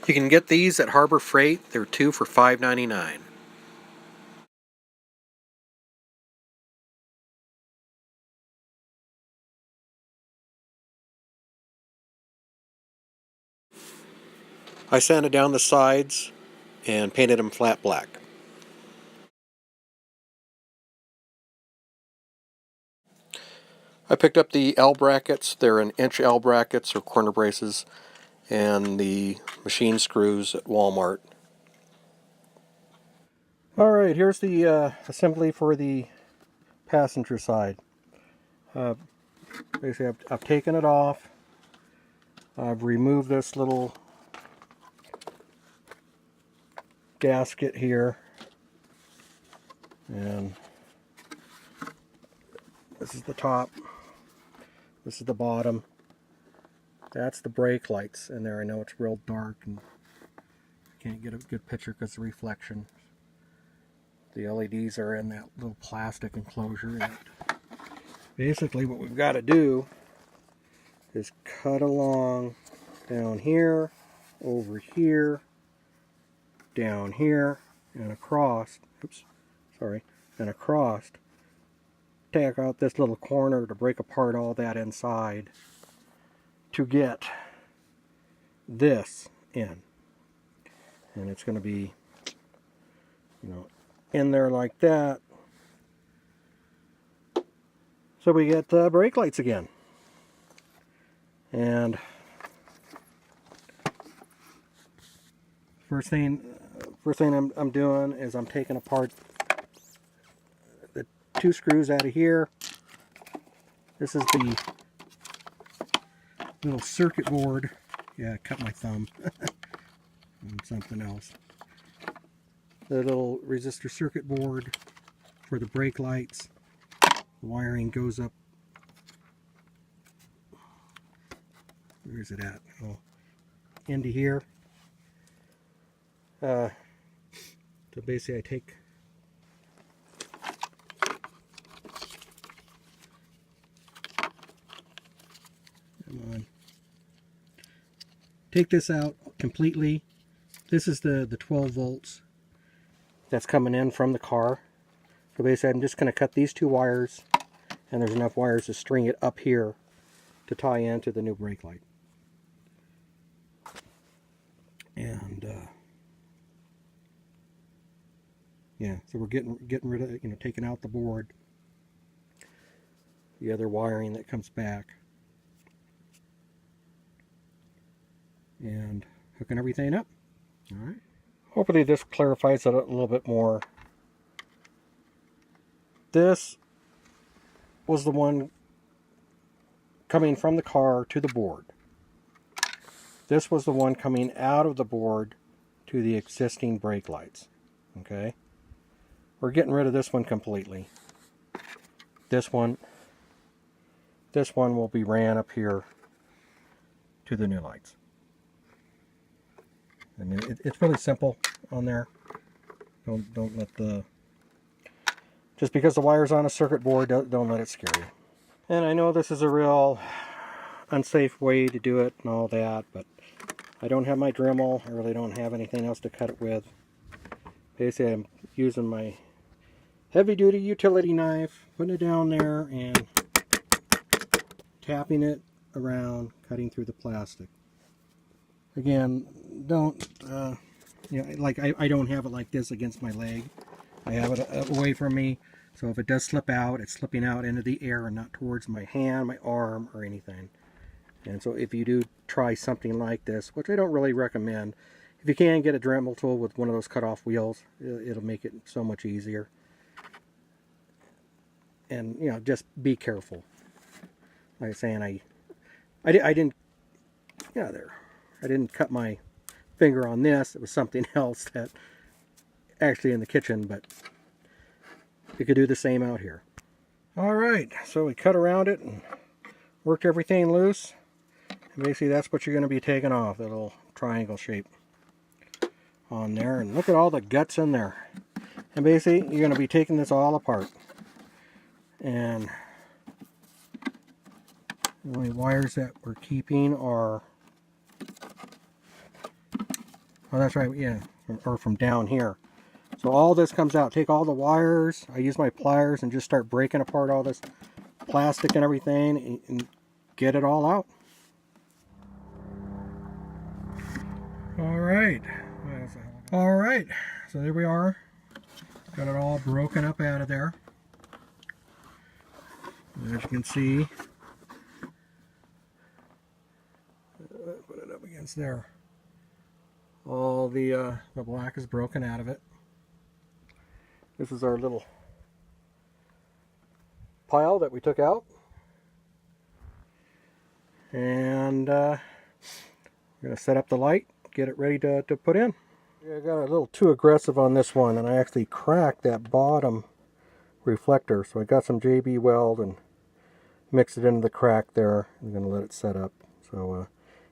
You can get these at Harbor Freight. They're 2 for $5.99. I sanded down the sides and painted them flat black. I picked up the L brackets. They're an inch L brackets or corner braces, and the machine screws at Walmart. Alright, here's the assembly for the passenger side. Basically, I've taken it off. I've removed this little gasket here, and this is the top, this is the bottom. That's the brake lights in there. I know it's real dark and I can't get a good picture because of the reflection. The LEDs are in that little plastic enclosure. And basically what we've got to do is cut along down here, over here, down here, and across, and across. Take out this little corner to break apart all that inside to get this in. And it's going to be, in there like that. So we get brake lights again. And first thing I'm doing is I'm taking apart the 2 screws out of here. This is the little circuit board. Yeah, I cut my thumb on something else. The little resistor circuit board for the brake lights. The wiring goes up. Where is it at? Oh, into here. So basically I take this out completely. This is the 12 volts that's coming in from the car. So basically I'm just going to cut these 2 wires, and there's enough wires to string it up here to tie into the new brake light. And yeah, so we're getting rid of, taking out the board, the other wiring that comes back, and hooking everything up. All right. Hopefully this clarifies it a little bit more. This was the one coming from the car to the board. This was the one coming out of the board to the existing brake lights. Okay? We're getting rid of this one completely. This one will be ran up here to the new lights. I mean, it's really simple on there. Don't let the... Just because the wire's on a circuit board, don't let it scare you. And I know this is a real unsafe way to do it and all that, but I don't have my Dremel. I really don't have anything else to cut it with. Basically, I'm using my heavy-duty utility knife, putting it down there, and tapping it around, cutting through the plastic. Again, don't, like I don't have it like this against my leg. I have it away from me, so if it does slip out, it's slipping out into the air and not towards my hand, my arm, or anything. And so if you do try something like this, which I don't really recommend, if you can get a Dremel tool with one of those cut-off wheels, it'll make it so much easier. And, just be careful. Like I was saying, I didn't, I didn't cut my finger on this. It was something else that actually in the kitchen, but you could do the same out here. Alright, so we cut around it and worked everything loose. And basically that's what you're going to be taking off, that little triangle shape on there. And look at all the guts in there. And basically you're going to be taking this all apart. And the only wires that we're keeping are Oh, that's right, yeah, or from down here. So all this comes out. Take all the wires. I use my pliers and just start breaking apart all this plastic and everything and get it all out. All right. All right. So there we are. Got it all broken up out of there. As you can see, put it up against there. All the black is broken out of it. This is our little pile that we took out. And we're going to set up the light, get it ready to put in. I got a little too aggressive on this one, and I actually cracked that bottom reflector. So I got some JB weld and mixed it into the crack there. I'm going to let it set up. So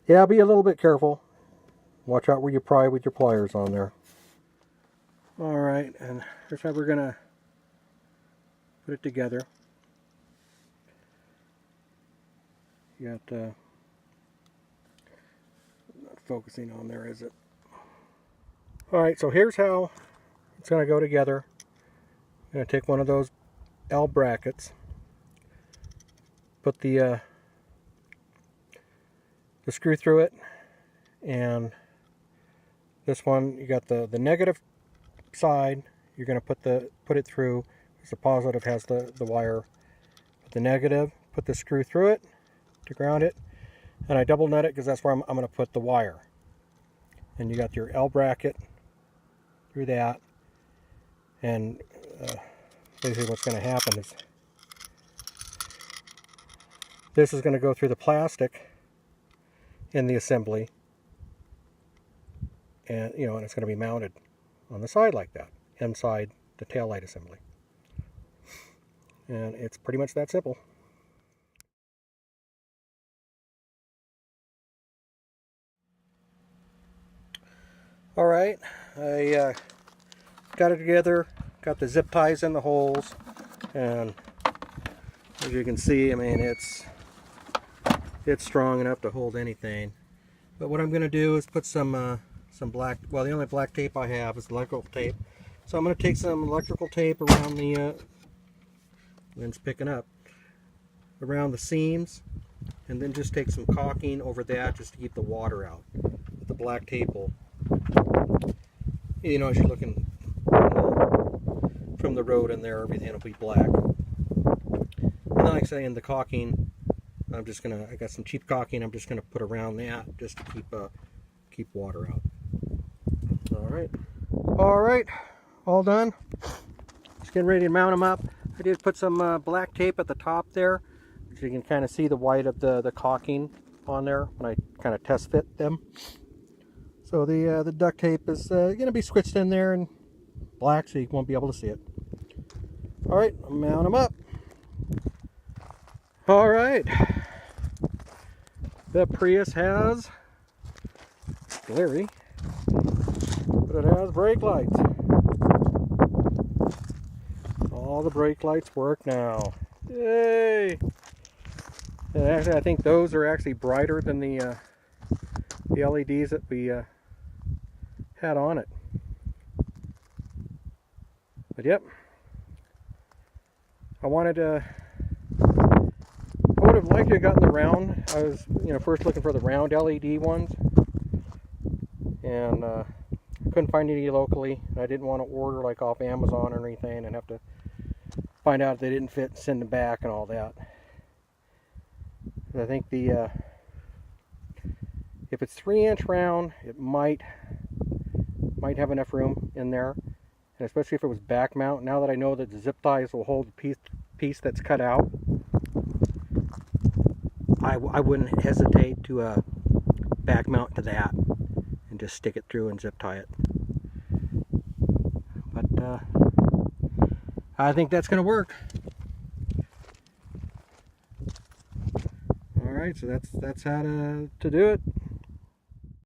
yeah, be a little bit careful. Watch out where you pry with your pliers on there. Alright, and here's how we're going to put it together. You got, not focusing on there, is it? Alright, so here's how it's going to go together. I'm going to take one of those L brackets, put the screw through it, and this one, you got the negative side, you're going to put it through, because the positive has the wire. Put the negative, put the screw through it to ground it, and I double nut it because that's where I'm going to put the wire. And you got your L bracket through that, and basically what's going to happen is this is going to go through the plastic in the assembly, and and it's going to be mounted on the side like that, inside the taillight assembly. And it's pretty much that simple. Alright, I got it together, got the zip ties in the holes, and as you can see, I mean, it's strong enough to hold anything. But what I'm going to do is put some black, well, the only black tape I have is electrical tape. So I'm going to take some electrical tape around the, wind's picking up, around the seams, and then just take some caulking over that just to keep the water out. But the black tape will, as you're looking from the road in there, everything will be black. And then, like I say, in the caulking, I got some cheap caulking, I'm just going to put around that just to keep water out. Alright, all done. Just getting ready to mount them up. I did put some black tape at the top there, so you can kind of see the white of the caulking on there when I kind of test fit them. So the duct tape is going to be switched in there in black, so you won't be able to see it. Alright, mount them up. Alright, the Prius has glary, but it has brake lights. All the brake lights work now. Yay! And actually, I think those are actually brighter than the LEDs that we had on it. But yep, I would have liked to have gotten the round. I was, first looking for the round LED ones, and couldn't find any locally. I didn't want to order like off Amazon or anything and have to find out if they didn't fit and send them back and all that. I think if it's 3-inch round, it might have enough room in there, and especially if it was back mount. Now that I know that the zip ties will hold the piece that's cut out, I wouldn't hesitate to back mount to that and just stick it through and zip tie it. But I think that's going to work. Alright, so that's how to do it.